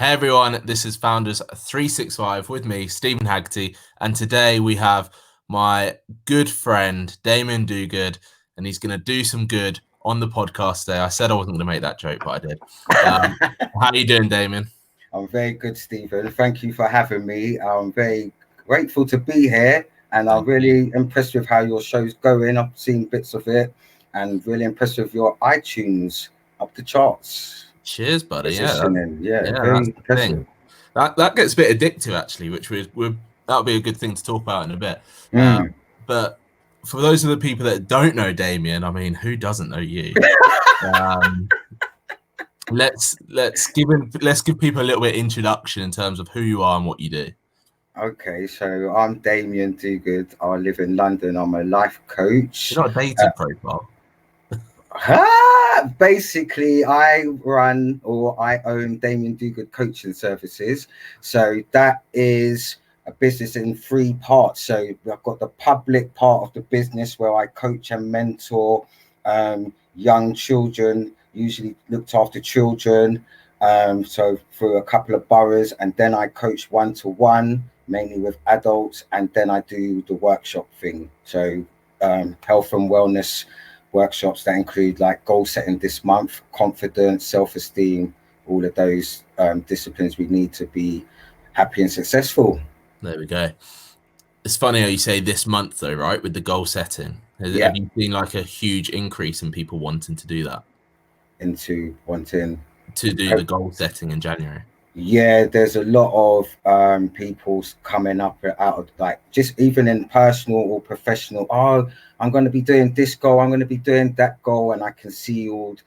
Hey everyone, this is Founders365 with me, Steven Haggerty, and today we have my good friend Damian Duguid, and he's going to do some good on the podcast today. I said I wasn't going to make that joke, but I did. How are you doing, Damian? I'm very good, Stephen. Thank you for having me. I'm very grateful to be here, and I'm really impressed with how your show's going. I've seen bits of it, and really impressed with your iTunes up the charts. Cheers, buddy. Positioning. Yeah, very that's the thing. That gets a bit addictive, actually, which that'll be a good thing to talk about in a bit. But for those of the people that don't know Damian, I mean, who doesn't know you? Let's give people a little bit of introduction in terms of who you are and what you do. Okay, so I'm Damian Duguid. I live in London. I'm a life coach. You're not a dating profile. Basically, I own Damian Duguid Coaching Services. So that is a business in three parts. So I've got the public part of the business where I coach and mentor young children, usually looked after children. So through a couple of boroughs, and then I coach one-to-one, mainly with adults, and then I do the workshop thing. So health and wellness workshops that include like goal setting this month, confidence, self-esteem, all of those disciplines we need to be happy and successful. There we go. It's funny how you say this month though, right? With the goal setting. Have you seen like a huge increase in people wanting to do that? Into wanting to do the goal setting in January? Yeah, there's a lot of people coming up out of like just even in personal or professional. Oh, I'm going to be doing this goal. I'm going to be doing that goal, and I can see all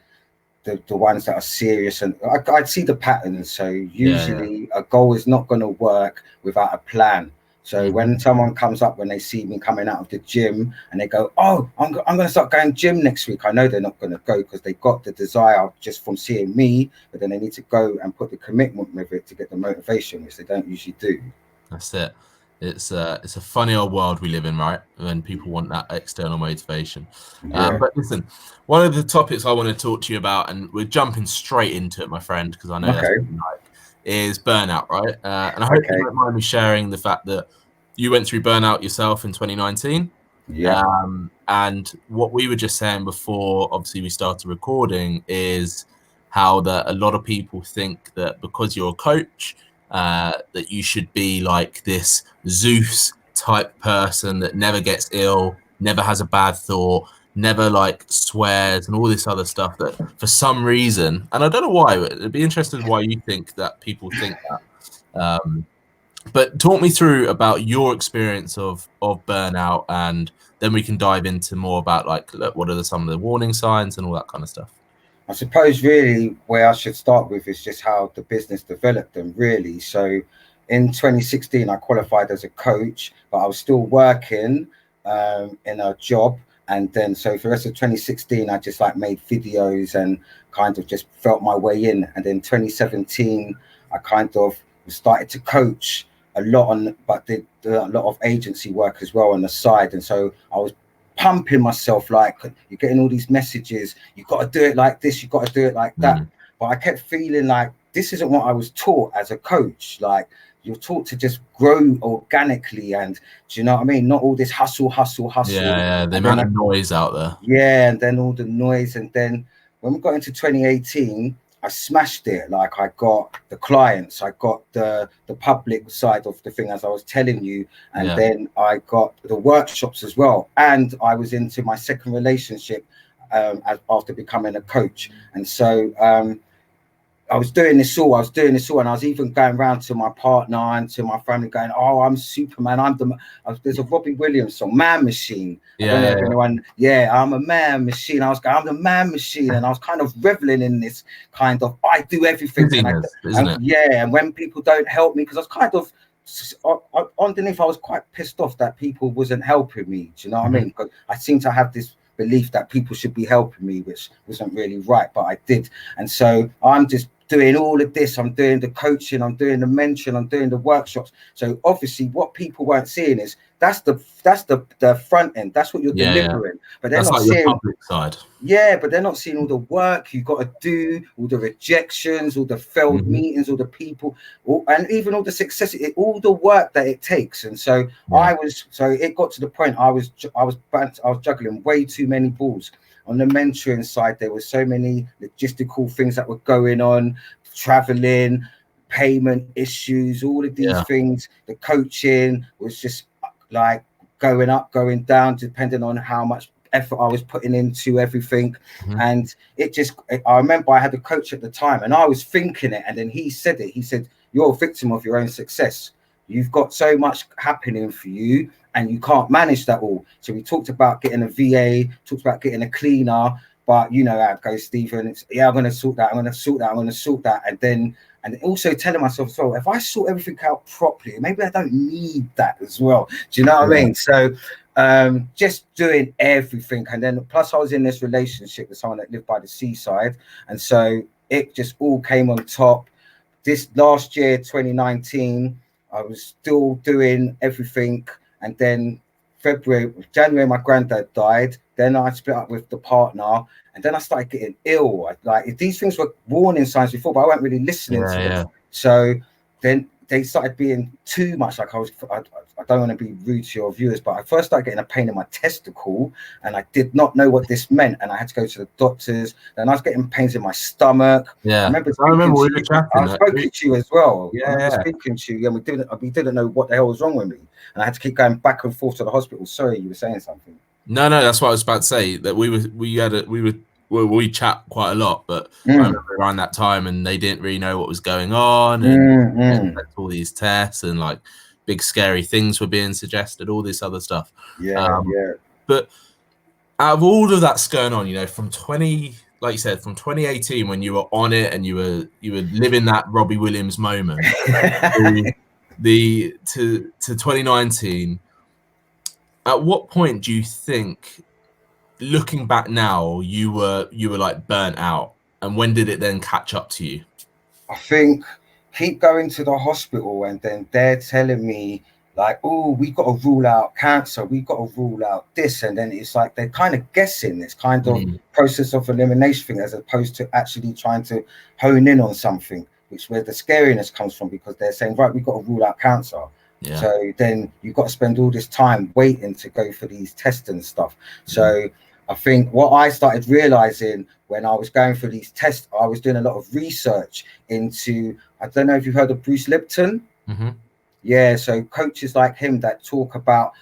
the ones that are serious, and I see the patterns. So usually a goal is not going to work without a plan. So when someone comes up, when they see me coming out of the gym and they go, oh, I'm going to start going gym next week. I know they're not going to go because they got the desire just from seeing me, but then they need to go and put the commitment with it to get the motivation, which they don't usually do. That's it. It's a funny old world we live in, right? When people want that external motivation. But listen, one of the topics I want to talk to you about, and we're jumping straight into it, my friend, because I know that's what you like, is burnout, right? And I hope you don't mind me sharing the fact that you went through burnout yourself in 2019. And what we were just saying before, obviously, we started recording, is how that a lot of people think that because you're a coach, that you should be like this Zeus type person that never gets ill, never has a bad thought, never like swears and all this other stuff that for some reason, and I don't know why, but it'd be interesting why you think that people think that. But talk me through about your experience of burnout, and then we can dive into more about like what are some of the warning signs and all that kind of stuff. I suppose really where I should start with is just how the business developed them really. So in 2016, I qualified as a coach, but I was still working in a job. And then so for the rest of 2016, I just like made videos and kind of just felt my way in. And then 2017, I kind of started to coach a lot but did a lot of agency work as well on the side. And so I was pumping myself, like you're getting all these messages, you got to do it like this, you got to do it like that. But I kept feeling like this isn't what I was taught as a coach. Like you're taught to just grow organically, and do you know what I mean? Not all this hustle. Yeah, the amount of noise out there. Yeah, and then all the noise. And then when we got into 2018, I smashed it. Like I got the clients, I got the public side of the thing, as I was telling you, and then I got the workshops as well. And I was into my second relationship after becoming a coach. And so I was doing this all, and I was even going around to my partner and to my family going, oh, I'm Superman. There's a Robbie Williams song, Man Machine. I'm a man machine. I was going, I'm the man machine. And I was kind of reveling in this kind of, I do everything. And when people don't help me, because I was kind of, underneath, I was quite pissed off that people wasn't helping me. Do you know what I mean? Because I seem to have this belief that people should be helping me, which wasn't really right, but I did. And so I'm just doing all of this. I'm doing the coaching, I'm doing the mentoring, I'm doing the workshops. So obviously what people weren't seeing is that's the front end. That's what you're delivering. But they're that's not like seeing your public side. Yeah, but they're not seeing all the work you got to do, all the rejections, all the failed meetings, all the people, and even all the success, all the work that it takes. And so it got to the point I was juggling way too many balls. On the mentoring side, there were so many logistical things that were going on, traveling, payment issues, all of these things. The coaching was just like going up, going down, depending on how much effort I was putting into everything. And I remember I had a coach at the time and I was thinking it, and then he said, you're a victim of your own success. You've got so much happening for you and you can't manage that all. So we talked about getting a VA, talked about getting a cleaner, but you know how it goes, Stephen. It's, I'm going to sort that, I'm going to sort that, I'm going to sort that. And also telling myself as well, if I sort everything out properly, maybe I don't need that as well. Do you know what I mean? So just doing everything. And then plus I was in this relationship with someone that lived by the seaside. And so it just all came on top. This last year, 2019, I was still doing everything. And then January, my granddad died. Then I split up with the partner. And then I started getting ill. Like these things were warning signs before, but I wasn't really listening to them. So then they started being too much. Like I don't want to be rude to your viewers, but I first started getting a pain in my testicle, and I did not know what this meant, and I had to go to the doctors. Then I was getting pains in my stomach. I remember we were chatting. I spoke to you as well. I remember speaking to you, and we didn't know what the hell was wrong with me, and I had to keep going back and forth to the hospital. Sorry, you were saying something. No, that's what I was about to say. That we chat quite a lot, but I remember around that time, and they didn't really know what was going on, and all these tests and like big scary things were being suggested, all this other stuff. But out of all of that's going on, you know, from 2018 when you were on it and you were living that Robbie Williams moment, to 2019. At what point do you think, looking back now, you were like burnt out, and when did it then catch up to you? I think keep going to the hospital, and then they're telling me like, oh, we've got to rule out cancer, we've got to rule out this, and then it's like they're kind of guessing. It's kind of process of elimination thing, as opposed to actually trying to hone in on something, which where the scariness comes from, because they're saying, right, we've got to rule out cancer. So then you've got to spend all this time waiting to go for these tests and stuff. So I think what I started realizing when I was going for these tests, I was doing a lot of research into, I don't know if you've heard of Bruce Lipton. Yeah, so coaches like him that talk about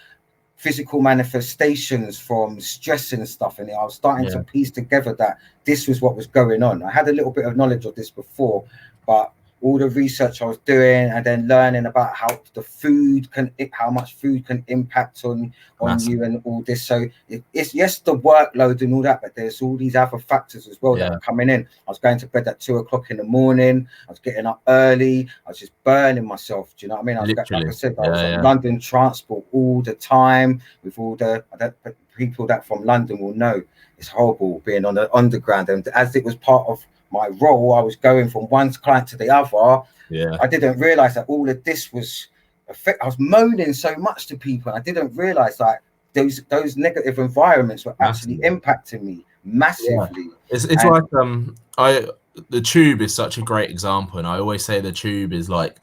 physical manifestations from stress and stuff. And I was starting to piece together that this was what was going on. I had a little bit of knowledge of this before, but all the research I was doing, and then learning about how much food can impact on you and all this. So it's yes, the workload and all that, but there's all these other factors as well that are coming in. I was going to bed at 2 o'clock in the morning. I was getting up early. I was just burning myself. Do you know what I mean? Like I said, I was on London transport all the time with all the people that from London will know it's horrible being on the underground. And as it was part of my role, I was going from one client to the other. I didn't realize that all of this was I was moaning so much to people, and I didn't realize like those negative environments were actually impacting me massively. It's like the tube is such a great example, and I always say the tube is like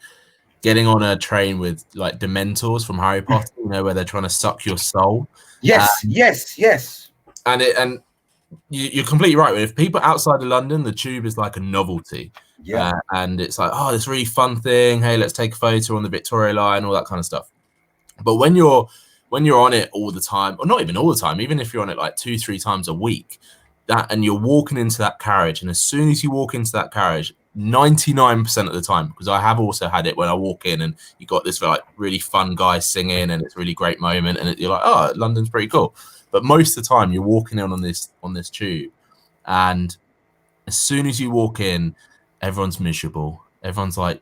getting on a train with like Dementors from Harry Potter, you know, where they're trying to suck your soul. Yes. And you're completely right. If people outside of London, the tube is like a novelty. And it's like, oh, this really fun thing. Hey, let's take a photo on the Victoria line, all that kind of stuff. But when you're on it all the time, or not even all the time, even if you're on it like 2-3 times a week, and you're walking into that carriage, and as soon as you walk into that carriage, 99% of the time, because I have also had it when I walk in and you got this like really fun guy singing, and it's a really great moment, and you're like, oh, London's pretty cool. But most of the time, you're walking in on this tube, and as soon as you walk in, everyone's miserable. Everyone's like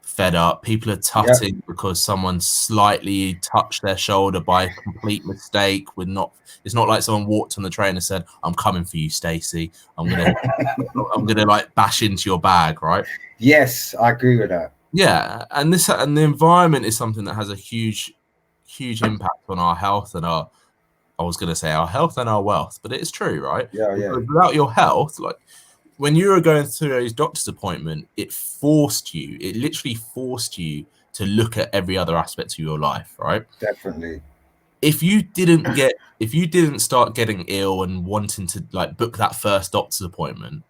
fed up. People are tutting because someone slightly touched their shoulder by complete mistake. It's not like someone walked on the train and said, "I'm coming for you, Stacey. I'm gonna like bash into your bag," right? Yes, I agree with that. Yeah, and the environment is something that has a huge impact on our health and our. I was going to say our health and our wealth, but it's true, right? Yeah. Because without your health, like when you were going through a doctor's appointment, it literally forced you to look at every other aspect of your life, right? Definitely. If you didn't start getting ill and wanting to like book that first doctor's appointment,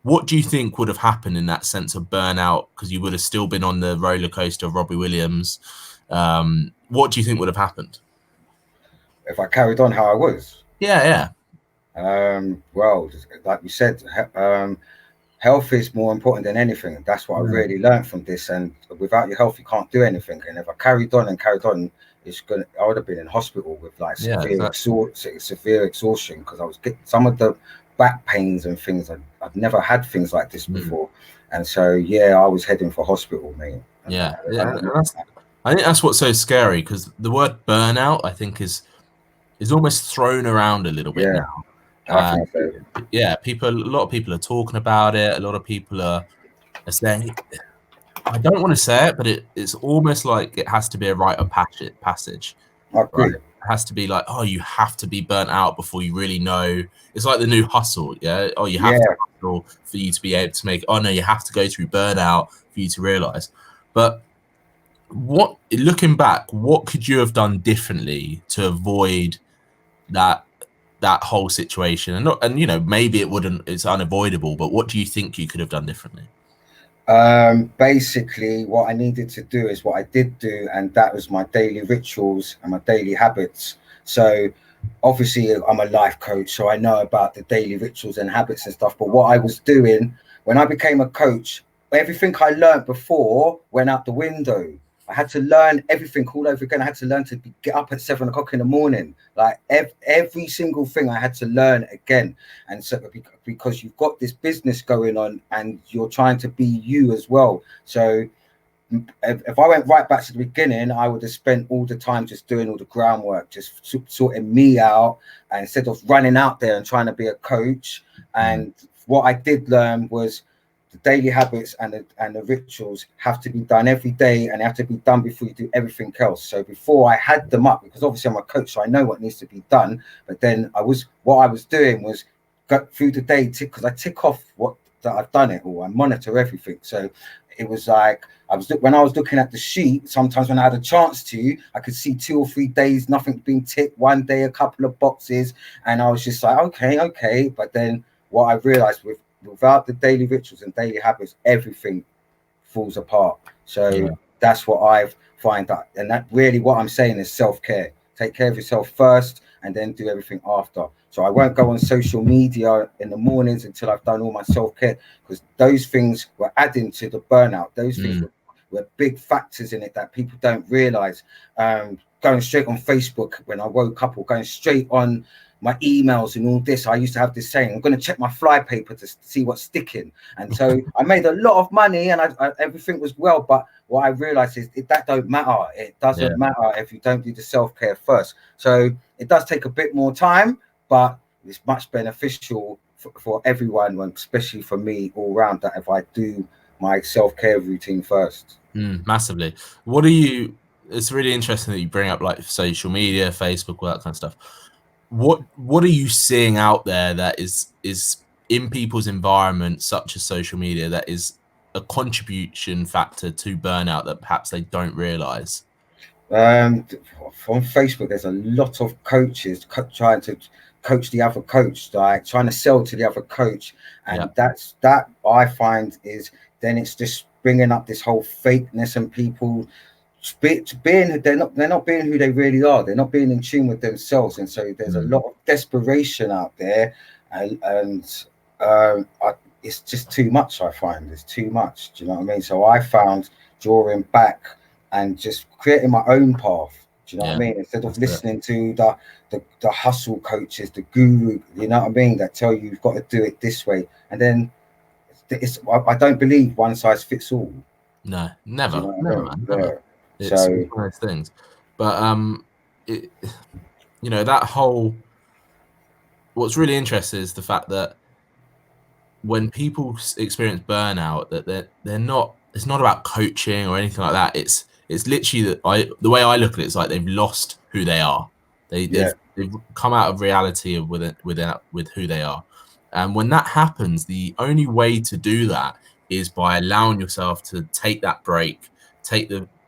what do you think would have happened in that sense of burnout? Because you would have still been on the roller coaster of Robbie Williams. What do you think would have happened? If I carried on how I was? Yeah. Well, like you said, health is more important than anything. That's what I really learned from this. And without your health, you can't do anything. And if I carried on, I would have been in hospital with like severe exhaustion, because I was getting some of the back pains and things. I've never had things like this before. And so, I was heading for hospital, mate. I think that's what's so scary, because the word burnout, I think, is almost thrown around a little bit now. I think so. A lot of people are talking about it. A lot of people are saying, I don't want to say it, but it's almost like it has to be a rite of passage. I agree. Right? It has to be like, oh, you have to be burnt out before you really know. It's like the new hustle, yeah? Oh, you have to hustle for you to be able to make, oh no, you have to go through burnout for you to realize. But looking back, what could you have done differently to avoid that whole situation? And maybe it's unavoidable, but what do you think you could have done differently? Basically, what I needed to do is what I did do, and that was my daily rituals and my daily habits. So obviously I'm a life coach, so I know about the daily rituals and habits and stuff. But what I was doing when I became a coach, everything I learned before went out the window. I had to learn everything all over again. I had to learn to get up at 7 o'clock in the morning. Like every single thing I had to learn again. And so because you've got this business going on and you're trying to be you as well. So if I went right back to the beginning, I would have spent all the time just doing all the groundwork, just sorting me out, and instead of running out there and trying to be a coach. And what I did learn was the daily habits and the rituals have to be done every day, and they have to be done before you do everything else. So before I had them up, because obviously I'm a coach, so I know what needs to be done. But then what I was doing was go through the day, because I tick off that I've done it all. I monitor everything. So it was like when I was looking at the sheet, sometimes when I had a chance to, I could see 2 or 3 days nothing being ticked, one day a couple of boxes, and I was just like, okay. But then what I realized without the daily rituals and daily habits, everything falls apart. So that's what I've find out. And that really what I'm saying is self-care. Take care of yourself first and then do everything after. So I won't go on social media in the mornings until I've done all my self-care, because those things were adding to the burnout. Those things were big factors in it that people don't realize. Going straight on Facebook when I woke up, or going straight on my emails and all this. I used to have this saying, I'm going to check my flypaper to see what's sticking. And so I made a lot of money, and everything was well. But what I realized is that don't matter. It doesn't matter if you don't do the self-care first. So it does take a bit more time, but it's much beneficial for everyone, and especially for me all around, that if I do my self-care routine first. Massively. It's really interesting that you bring up like social media, Facebook, all that kind of stuff. What are you seeing out there that is in people's environment, such as social media, that is a contribution factor to burnout that perhaps they don't realize? From Facebook, there's a lot of coaches trying to coach the other coach, like trying to sell to the other coach, and that I find is then it's just bringing up this whole fakeness, and people they're not being who they really are. They're not being in tune with themselves, and so there's a lot of desperation out there, and it's just too much. I find it's too much. Do you know what I mean? So I found drawing back and just creating my own path. Do you know what I mean? Instead of listening to the hustle coaches, the guru, you know what I mean, that tell you you've got to do it this way, and then I don't believe one size fits all. No, never, Do you know what never, I mean? man, Yeah. never. It's So one of those things. But it, you know, that whole, what's really interesting is the fact that when people experience burnout, that they're not, it's not about coaching or anything like that. It's literally that the way I look at it is like they've lost who they are. yeah, They've come out of reality of with who they are. And when that happens, the only way to do that is by allowing yourself to take that break,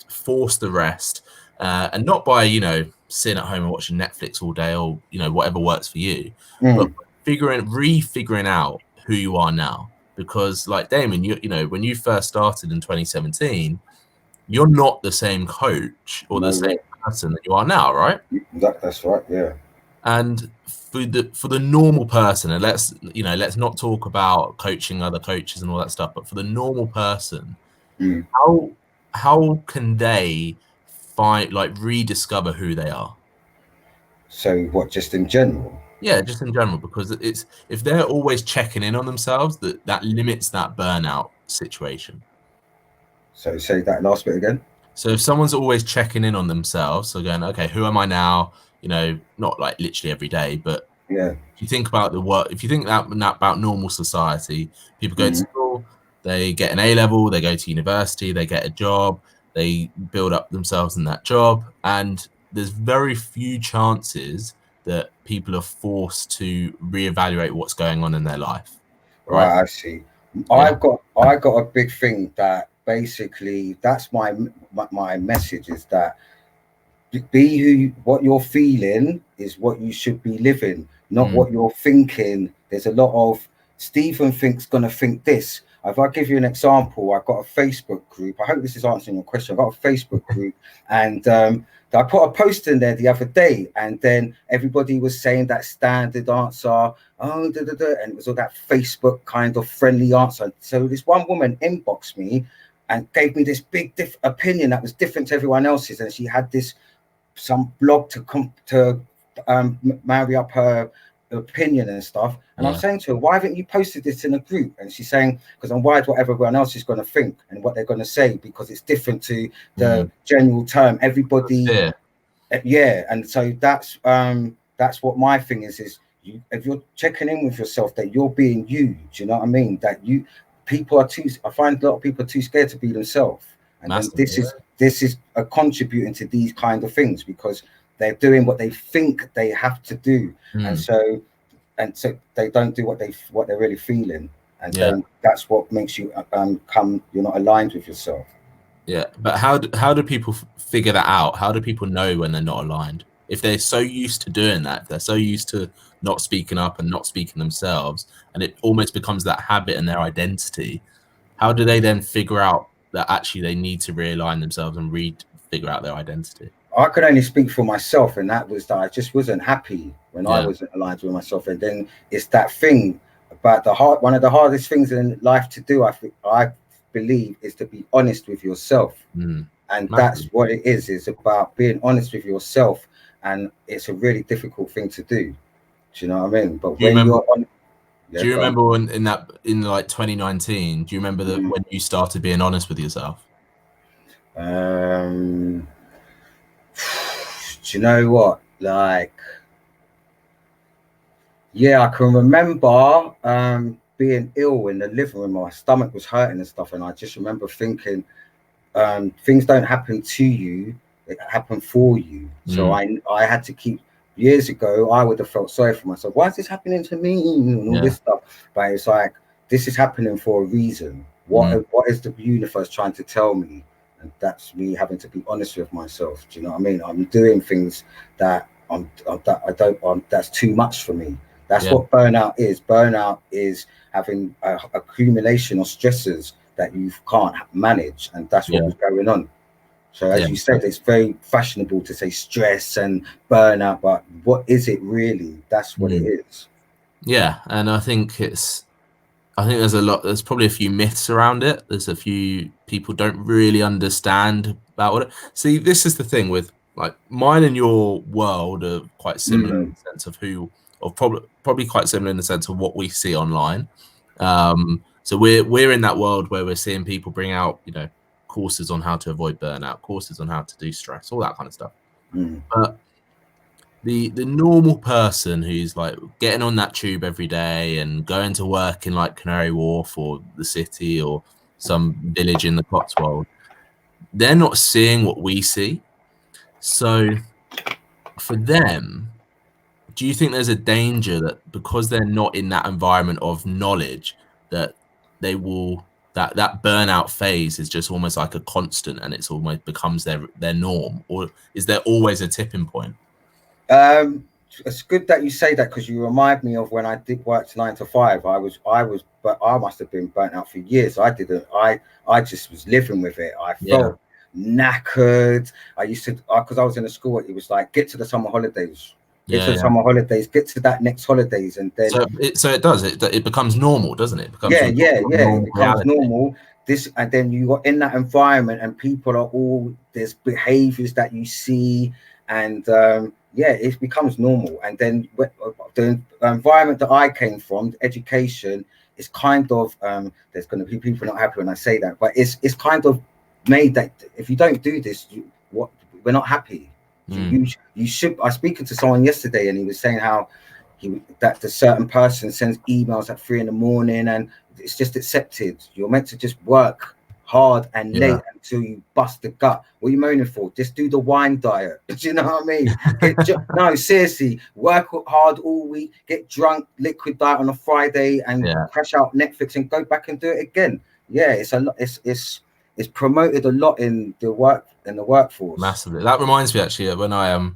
force the rest, and not by, you know, sitting at home and watching Netflix all day, or, you know, whatever works for you, but refiguring out who you are now. Because like Damon, you know, when you first started in 2017, you're not the same coach or the no same way. person that you are now, right? That's right. Yeah. And for the normal person, and let's not talk about coaching other coaches and all that stuff, but for the normal person, Mm. how can they find, like, rediscover who they are? So what? Just in general. Yeah, just in general, because it's, if they're always checking in on themselves, that limits that burnout situation. So say that last bit again. So if someone's always checking in on themselves, so going, okay, who am I now? You know, not like literally every day, but Yeah. if you think about the work, if you think that about normal society, people go to Mm. school, they get an A level, they go to university, they get a job, they build up themselves in that job, and there's very few chances that people are forced to reevaluate what's going on in their life, right? Right. I see. Yeah. I got a big thing that basically that's my message is that be what you're feeling is what you should be living, not Mm. what you're thinking. There's a lot of Stephen thinks gonna think this. If I give you an example, I've got a Facebook group. I hope this is answering your question. I've got a Facebook group, and I put a post in there the other day, and then everybody was saying that standard answer, oh, da, da, da, and it was all that Facebook kind of friendly answer. So this one woman inboxed me and gave me this big opinion that was different to everyone else's, and she had this some blog to come to marry up her opinion and stuff. And I'm Yeah. saying to her, why haven't you posted this in a group? And she's saying, because I'm worried what everyone else is going to think and what they're going to say, because it's different to the general term. Everybody, Yeah. yeah. And so that's what my thing is you, if you're checking in with yourself, that you're being you. Do you know what I mean? That you people are too. I find a lot of people are too scared to be themselves, and then Massively. this is a contributing to these kind of things because they're doing what they think they have to do, and so they don't do what they're really feeling, and Yeah. then that's what makes you you're not aligned with yourself. Yeah, but how do people figure that out? How do people know when they're not aligned? If they're so used to doing that, if they're so used to not speaking up and not speaking themselves, and it almost becomes that habit and their identity, how do they then figure out that actually they need to realign themselves and figure out their identity? I could only speak for myself, and that was that I just wasn't happy when I Yeah. wasn't aligned with myself. And then it's that thing about one of the hardest things in life to do, I believe, is to be honest with yourself. And that's what it is. It's about being honest with yourself, and it's a really difficult thing to do. Do you know what I mean? But when you're on, do you remember when in like 2019? Do you remember that when you started being honest with yourself? Do you know what? Like, yeah, I can remember being ill in the living room. My stomach was hurting and stuff, and I just remember thinking, things don't happen to you; they happen for you. So I had to keep. Years ago, I would have felt sorry for myself. Why is this happening to me and all this stuff? But it's like this is happening for a reason. What is the universe trying to tell me? And that's me having to be honest with myself. Do you know what I mean? I'm doing things that that's too much for me. That's what burnout is. Burnout is having a accumulation of stresses that you can't manage, and that's what was going on. So as you said, it's very fashionable to say stress and burnout, but what is it really? That's what it is. Yeah, and I think there's probably a few myths around it. There's a few people don't really understand about it. See, this is the thing with, like, mine and your world are quite similar in the sense of probably quite similar in the sense of what we see online. So we're in that world where we're seeing people bring out, you know, courses on how to avoid burnout, courses on how to do stress, all that kind of stuff. But the normal person who's like getting on that tube every day and going to work in like Canary Wharf or the city or some village in the Cotswold, they're not seeing what we see. So for them, do you think there's a danger that because they're not in that environment of knowledge, that they will that burnout phase is just almost like a constant and it's almost becomes their norm? Or is there always a tipping point? It's good that you say that, because you remind me of when I did work 9 to 5. But I must have been burnt out for years. I just was living with it. I felt knackered. I used to, because I was in a school, it was like, get to the summer holidays. Get to the summer holidays, get to that next holidays, and then it becomes normal, doesn't it? It becomes normal. And then you got in that environment, and people are there's behaviors that you see, and it becomes normal. And then the environment that I came from, education, is kind of there's going to be people not happy when I say that, but it's kind of made that if you don't do this, we're not happy. You should. I was speaking to someone yesterday, and he was saying how that the certain person sends emails at 3 a.m, and it's just accepted. You're meant to just work hard and late until you bust the gut. What are you moaning for? Just do the wine diet. Do you know what I mean? No, seriously, work hard all week, get drunk, liquid diet on a Friday, and crash out Netflix and go back and do it again. Yeah, it's a lot. It's promoted a lot in the workforce. Massively. That reminds me actually when I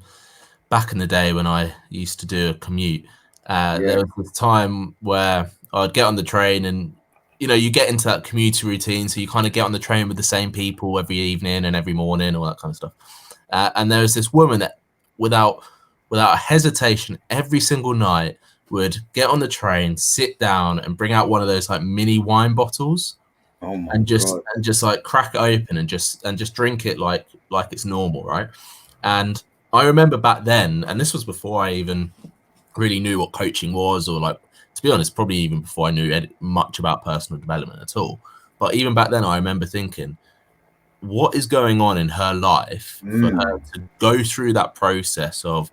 back in the day when I used to do a commute, there was this time where I'd get on the train, and you get into that commuter routine, so you kind of get on the train with the same people every evening and every morning, all that kind of stuff. And there was this woman that without a hesitation every single night would get on the train, sit down, and bring out one of those like mini wine bottles. And just like crack it open and just drink it like it's normal, right? And I remember back then, and this was before I even really knew what coaching was, or like, to be honest, probably even before I knew much about personal development at all. But even back then, I remember thinking, what is going on in her life for her to go through that process of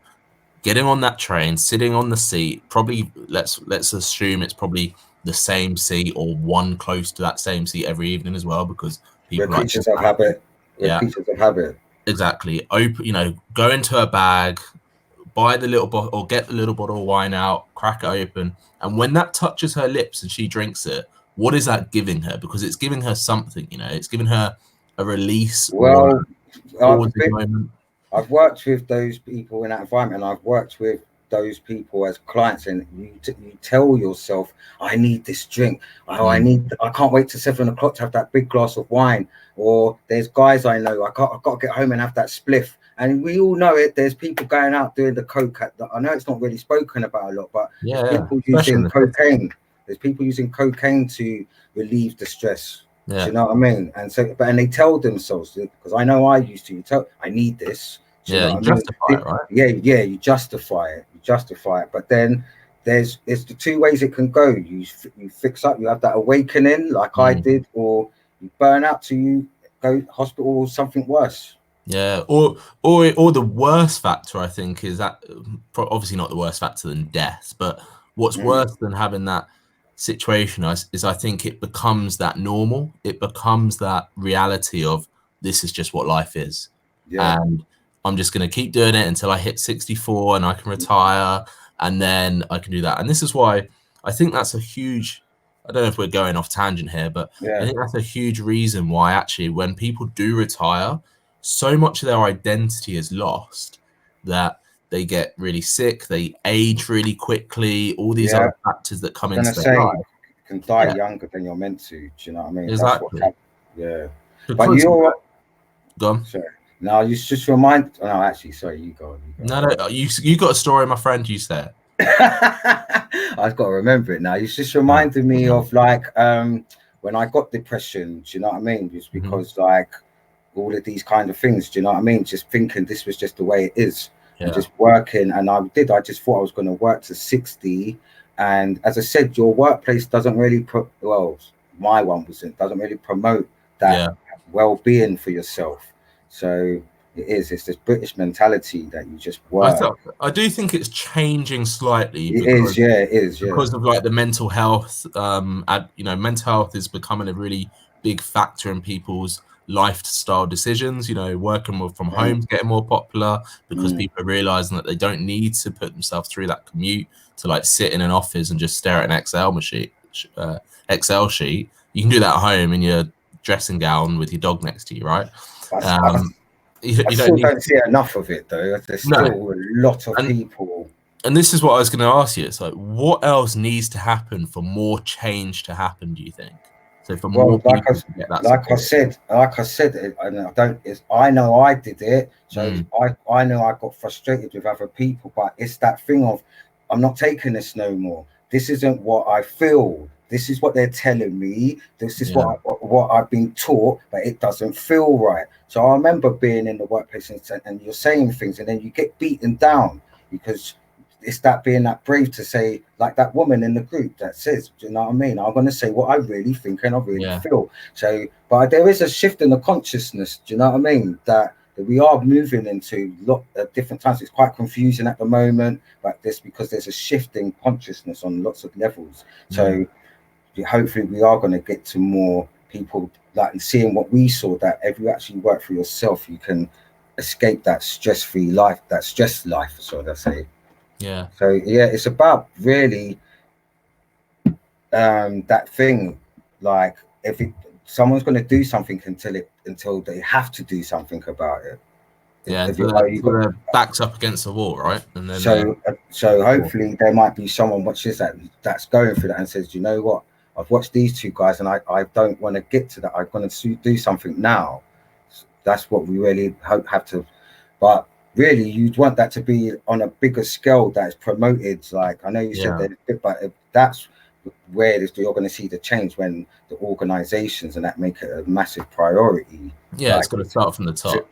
getting on that train, sitting on the seat, probably let's assume it's probably the same seat or one close to that same seat every evening as well, because people we're creatures of habit. Creatures of habit. Exactly. Go into her bag, buy the little bottle or get the little bottle of wine out, crack it open, and when that touches her lips and she drinks it, what is that giving her? Because it's giving her something. It's giving her a release. Well, I've worked with those people in that environment, and I've worked with those people as clients, and you tell yourself, I need this drink. I can't wait till 7 o'clock to have that big glass of wine. Or there's guys I know, I've got to get home and have that spliff. And we all know it. There's people going out doing the coke. I know it's not really spoken about a lot, but people using cocaine. There's people using cocaine to relieve the stress. Do you know what I mean? And so, and they tell themselves, because I know I used to. I need this. You justify it, right? You justify it. But then it's the two ways it can go. You fix up, you have that awakening like I did, or you burn out till you go hospital or something worse. Yeah, or the worst factor, I think, is that obviously not the worst factor than death, but what's worse than having that situation is I think it becomes that normal. It becomes that reality of this is just what life is. And I'm just going to keep doing it until I hit 64 and I can retire, and then I can do that. And this is why I think that's a huge, I don't know if we're going off tangent here, but I think that's a huge reason why actually when people do retire, so much of their identity is lost that they get really sick, they age really quickly, all these other factors that come into their life. You can die younger than you're meant to. Do you know what I mean? Exactly. But you're... Go on. Sorry. No, you just remind... No, actually, sorry, you go. No, you got a story, my friend, you said. I've got to remember it now. You just reminded me of like when I got depression. Do you know what I mean? Just because like all of these kind of things. Do you know what I mean? Just thinking this was just the way it is, and just working. And I just thought I was going to work to 60. And as I said, your workplace doesn't really my one doesn't really promote that well-being for yourself. So it's this British mentality that you just work. I do think it's changing slightly It is, yeah, it is, yeah. Because of like the mental health. Mental health is becoming a really big factor in people's lifestyle decisions. Working from home is getting more popular because people are realizing that they don't need to put themselves through that commute to like sit in an office and just stare at an Excel sheet. You can do that at home in your dressing gown with your dog next to you, right? I still don't see enough of it though. There's still a lot of people. And this is what I was going to ask you. It's like, what else needs to happen for more change to happen, do you think? So for more people to get that like I said, and I know I did it. So I know I got frustrated with other people, but it's that thing of, I'm not taking this no more. This isn't what I feel. This is what they're telling me. This is what I've been taught, but it doesn't feel right. So I remember being in the workplace and you're saying things and then you get beaten down because it's that being that brave to say, like that woman in the group that says, do you know what I mean? I'm going to say what I really think and I really feel. So, but there is a shift in the consciousness, do you know what I mean? That we are moving into a lot of different times. It's quite confusing at the moment, but because there's a shift in consciousness on lots of levels. So hopefully we are going to get to more people like seeing what we saw, that if you actually work for yourself, you can escape that stress-free life, that stress life, so I say. Yeah. So yeah, it's about really that thing, like if someone's going to do something until they have to do something about it. Yeah, their backs up against the wall, right? And then so hopefully there might be someone that's going through that and says, you know what, I've watched these two guys and I don't want to get to that. I'm going to do something now. That's what we really have to. But really, you'd want that to be on a bigger scale that is promoted. Like I know you said that, but that's where you're going to see the change when the organizations and that make it a massive priority. Yeah, it's got to start from the top.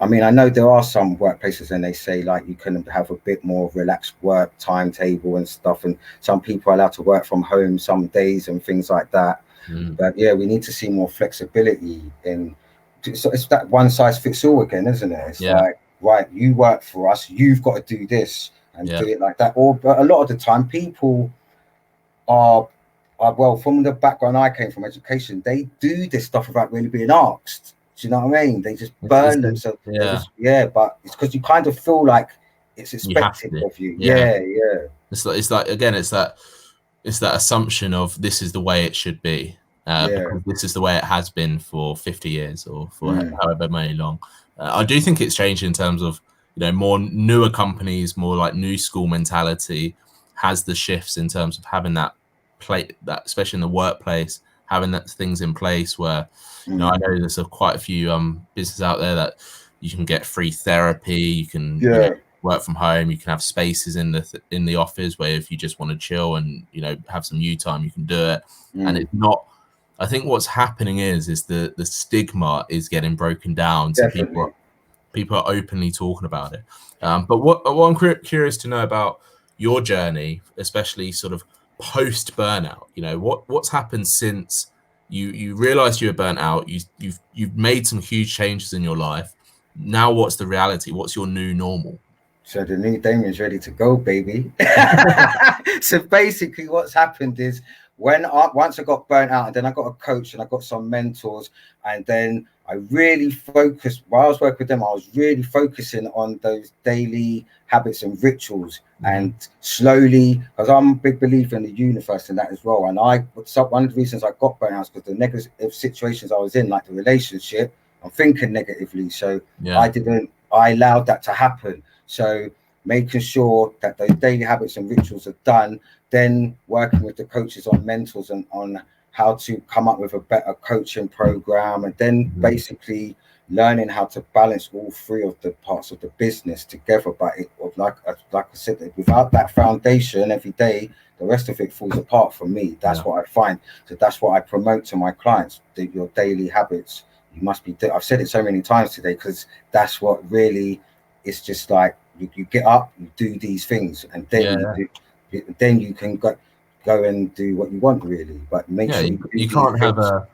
I mean, I know there are some workplaces and they say like you can have a bit more relaxed work timetable and stuff, and some people are allowed to work from home some days and things like that. But yeah, we need to see more flexibility in. So it's that one size fits all again, isn't it? It's like, right, you work for us, you've got to do this and do it like that. But a lot of the time, people are well, from the background I came from, education, they do this stuff without really being asked. Do you know what I mean? They just burn themselves. But it's because you kind of feel like it's expected of you. Yeah. It's that assumption of this is the way it should be. Because this is the way it has been for 50 years or for however many long. I do think it's changed in terms of, more newer companies, more like new school mentality has the shifts in terms of having that especially in the workplace, having that things in place where, I know there's quite a few businesses out there that you can get free therapy, you can work from home, you can have spaces in the office where if you just want to chill and have some you time, you can do it. And it's not. I think what's happening is the stigma is getting broken down. So people are openly talking about it. But what I'm curious to know about your journey, especially sort of post burnout. What's happened since you realized you were burnt out. You've made some huge changes in your life. Now, what's the reality? What's your new normal? So the new Damian's ready to go, baby. So basically, what's happened is once I got burnt out, and then I got a coach and I got some mentors, and then I really focused. While I was working with them, I was really focusing on those daily habits and rituals, and slowly, because I'm a big believer in the universe and that as well. And one of the reasons I got burnt out is because the negative situations I was in, like the relationship, I'm thinking negatively. So I allowed that to happen. So making sure that those daily habits and rituals are done, then working with the coaches on mentors and on how to come up with a better coaching program, and then basically learning how to balance all three of the parts of the business together. But like I said, without that foundation every day, the rest of it falls apart for me. That's what I find. So that's what I promote to my clients, your daily habits. You must be, I've said it so many times today, because that's what really, it's just like you get up, you do these things, and then then you can go and do what you want, really. But make sure you can't have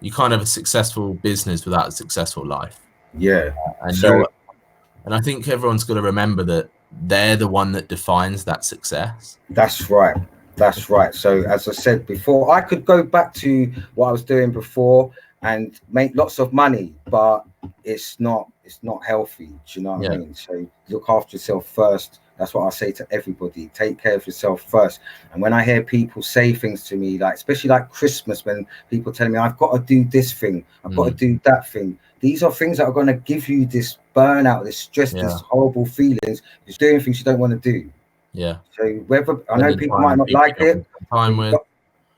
you can't have a successful business without a successful life. Yeah. And I think everyone's got to remember that they're the one that defines that success. That's right. That's right. So as I said before, I could go back to what I was doing before and make lots of money, but it's not healthy. Do you know what I mean? So look after yourself first. That's what I say to everybody. Take care of yourself first. And when I hear people say things to me, like especially like Christmas, when people tell me I've got to do this thing, I've got to do that thing. These are things that are going to give you this burnout, this stress, this horrible feelings. Just doing things you don't want to do. Yeah. So whether I know people might not like it,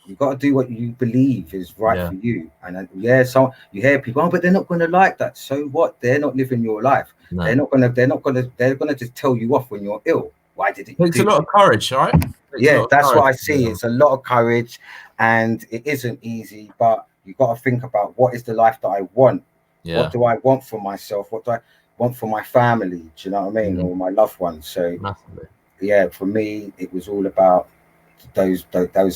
you got to do what you believe is right for you. And so you hear people, but they're not going to like that. So what? They're not living your life. No. They're going to just tell you off when you're ill. Why did it? It takes a lot of courage, right? Yeah, that's what I see. It's a lot of courage, and it isn't easy. But you got to think about, what is the life that I want? Yeah. What do I want for myself? What do I want for my family? Do you know what I mean? Or my loved ones? So yeah, for me, it was all about those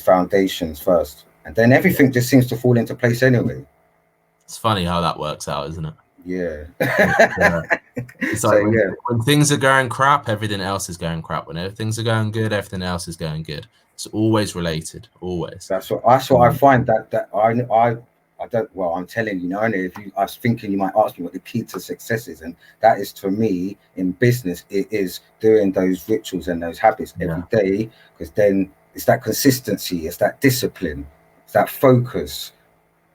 foundations first, and then everything just seems to fall into place anyway. It's funny how that works out, isn't it? Yeah. It's like when things are going crap, everything else is going crap. When things are going good, everything else is going good. It's always related, always. That's what I find, that I don't. Well, I'm telling you, only I was thinking you might ask me what the key to success is, and that is, for me in business, it is doing those rituals and those habits every day, because then it's that consistency, it's that discipline, it's that focus,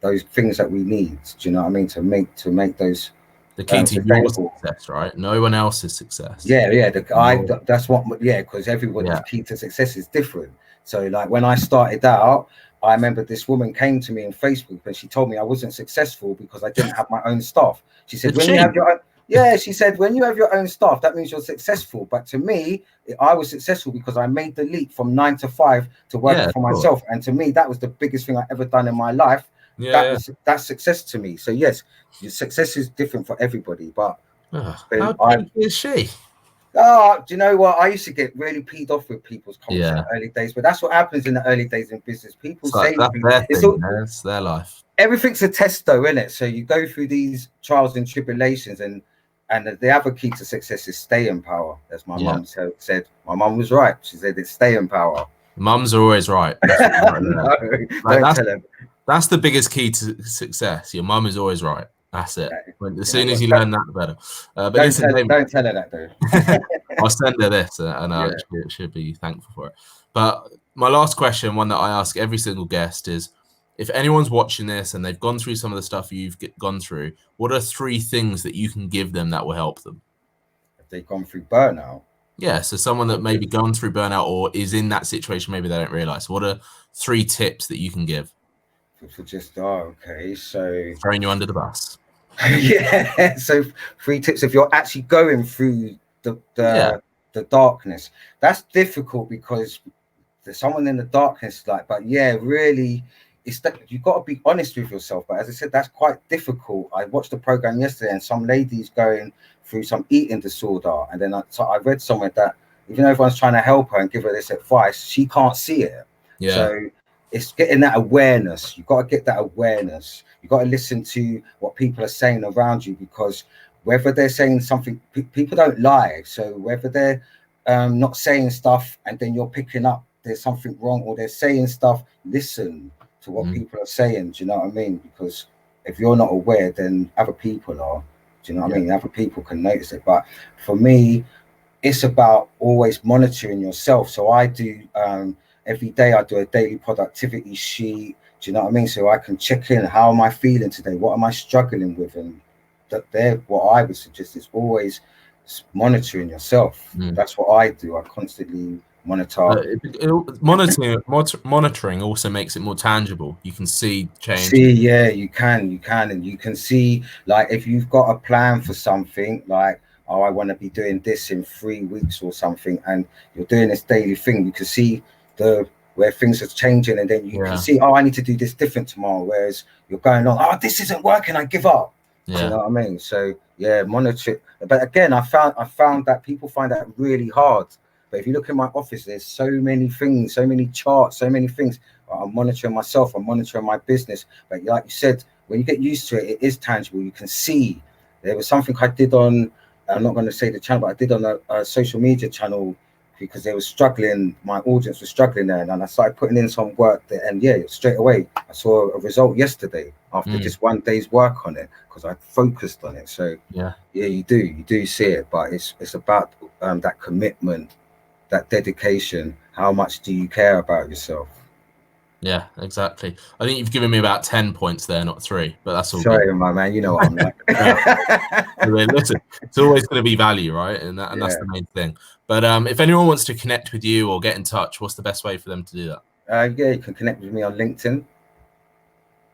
those things that we need. Do you know what I mean? To make those the key to your success, right? No one else's success. Yeah. That's what. Yeah, because everybody's key to success is different. So like when I started out, I remember this woman came to me on Facebook and she told me I wasn't successful because I didn't have my own staff. She said, when you have your own, she said, when you have your own staff, that means you're successful. But to me, I was successful because I made the leap from 9 to 5 to work for myself. And to me, that was the biggest thing I ever done in my life. That's success to me. So yes, your success is different for everybody. But how deep is she? Oh, do you know what? I used to get really peed off with people's comments in the early days, but that's what happens in the early days in business. People say it's their life. Everything's a test, though, isn't it? So you go through these trials and tribulations, and the other key to success is stay in power. As my mum said, my mum was right. She said it's stay in power. Mums are always right. That's the biggest key to success. Your mum is always right. That's it. As soon as you learn that, the better. But don't tell her that, though. I'll send her this, and she'll be thankful for it. But my last question, one that I ask every single guest, is: if anyone's watching this and they've gone through some of the stuff you've gone through, what are 3 things that you can give them that will help them? If they've gone through burnout. Yeah, so someone that maybe gone through burnout or is in that situation, maybe they don't realize. What are 3 tips that you can give? For just okay, so throwing you under the bus. Yeah, so 3 tips if you're actually going through the darkness. That's difficult because there's someone in the darkness, but really, it's that you've got to be honest with yourself. But as I said, that's quite difficult. I watched the program yesterday, and some lady's going through some eating disorder, and then I read somewhere that even though everyone's trying to help her and give her this advice, she can't see it. So it's getting that awareness. You've got to get that awareness. You've got to listen to what people are saying around you, because whether they're saying something, people don't lie. So whether they're not saying stuff and then you're picking up there's something wrong, or they're saying stuff, listen to what people are saying. Do you know what I mean? Because if you're not aware, then other people are. Do you know what I mean? Other people can notice it. But for me, it's about always monitoring yourself. So I do every day I do a daily productivity sheet. Do you know what I mean? So I can check in. How am I feeling today? What am I struggling with? And what I would suggest is always monitoring yourself. That's what I do. I constantly monitor. Monitoring also makes it more tangible. You can see change. You can, and you can see, like, if you've got a plan for something, like, I want to be doing this in 3 weeks or something, and you're doing this daily thing, you can see where things are changing, and then you can see, I need to do this different tomorrow. Whereas you're going on, this isn't working, I give up. Do you know what I mean? So monitor it. But again, I found that people find that really hard. But if you look in my office, there's so many things, so many charts, so many things. I'm monitoring myself, I'm monitoring my business. But like you said, when you get used to it, it is tangible. You can see. There was something I did on, I'm not going to say the channel, but I did on a social media channel because they were struggling, my audience was struggling there, and I started putting in some work there, and yeah, straight away I saw a result yesterday after just one day's work on it because I focused on it. So yeah, you do see it, but it's about that commitment, that dedication. How much do you care about yourself? Yeah, exactly. I think you've given me about 10 points there, not 3, but that's all Sorry, good. my man, you know what I'm like. Listen, it's always going to be value, right? And that's the main thing. But if anyone wants to connect with you or get in touch, what's the best way for them to do that? Yeah, you can connect with me on LinkedIn.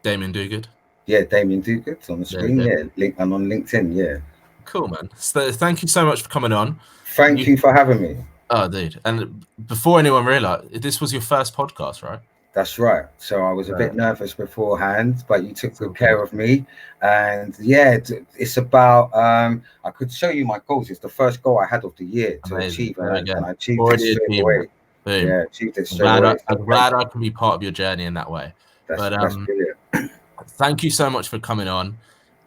Damian Duguid. Yeah, Damian Duguid on the screen. Yeah, I'm on LinkedIn. Yeah. Cool, man. So thank you so much for coming on. Thank you for having me. Oh, dude. And before anyone realized, this was your first podcast, right? That's right. So I was a bit nervous beforehand, but you took good care of me. And yeah, it's about, I could show you my goals. It's the first goal I had of the year to achieve. And I achieved it straight away. Boom. Yeah, achieved it straight away. I'm glad I can be part of your journey in that way. That's brilliant. Thank you so much for coming on.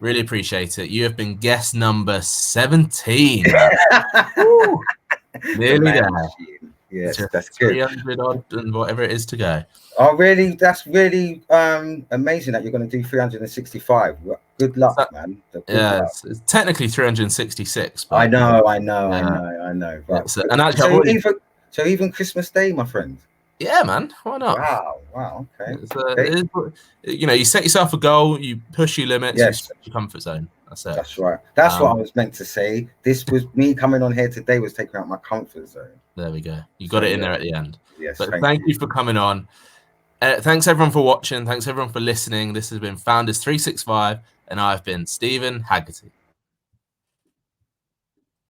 Really appreciate it. You have been guest number 17. Nearly there. Yes, that's good. 300 odd and whatever it is to go. Oh, really? That's really amazing that you're going to do 365. Good luck, man. It's technically 366. But I know. But, and actually, so even Christmas Day, my friend. Yeah, man. Why not? Wow. Okay. You set yourself a goal, you push your limits, you stretch your comfort zone. That's it. That's right. That's what I was meant to say. This was me coming on here today was taking out my comfort zone. There we go. You got it in there at the end. Yes. But thank you for coming on. Thanks everyone for watching. Thanks everyone for listening. This has been Founders365, and I've been Steven Haggerty.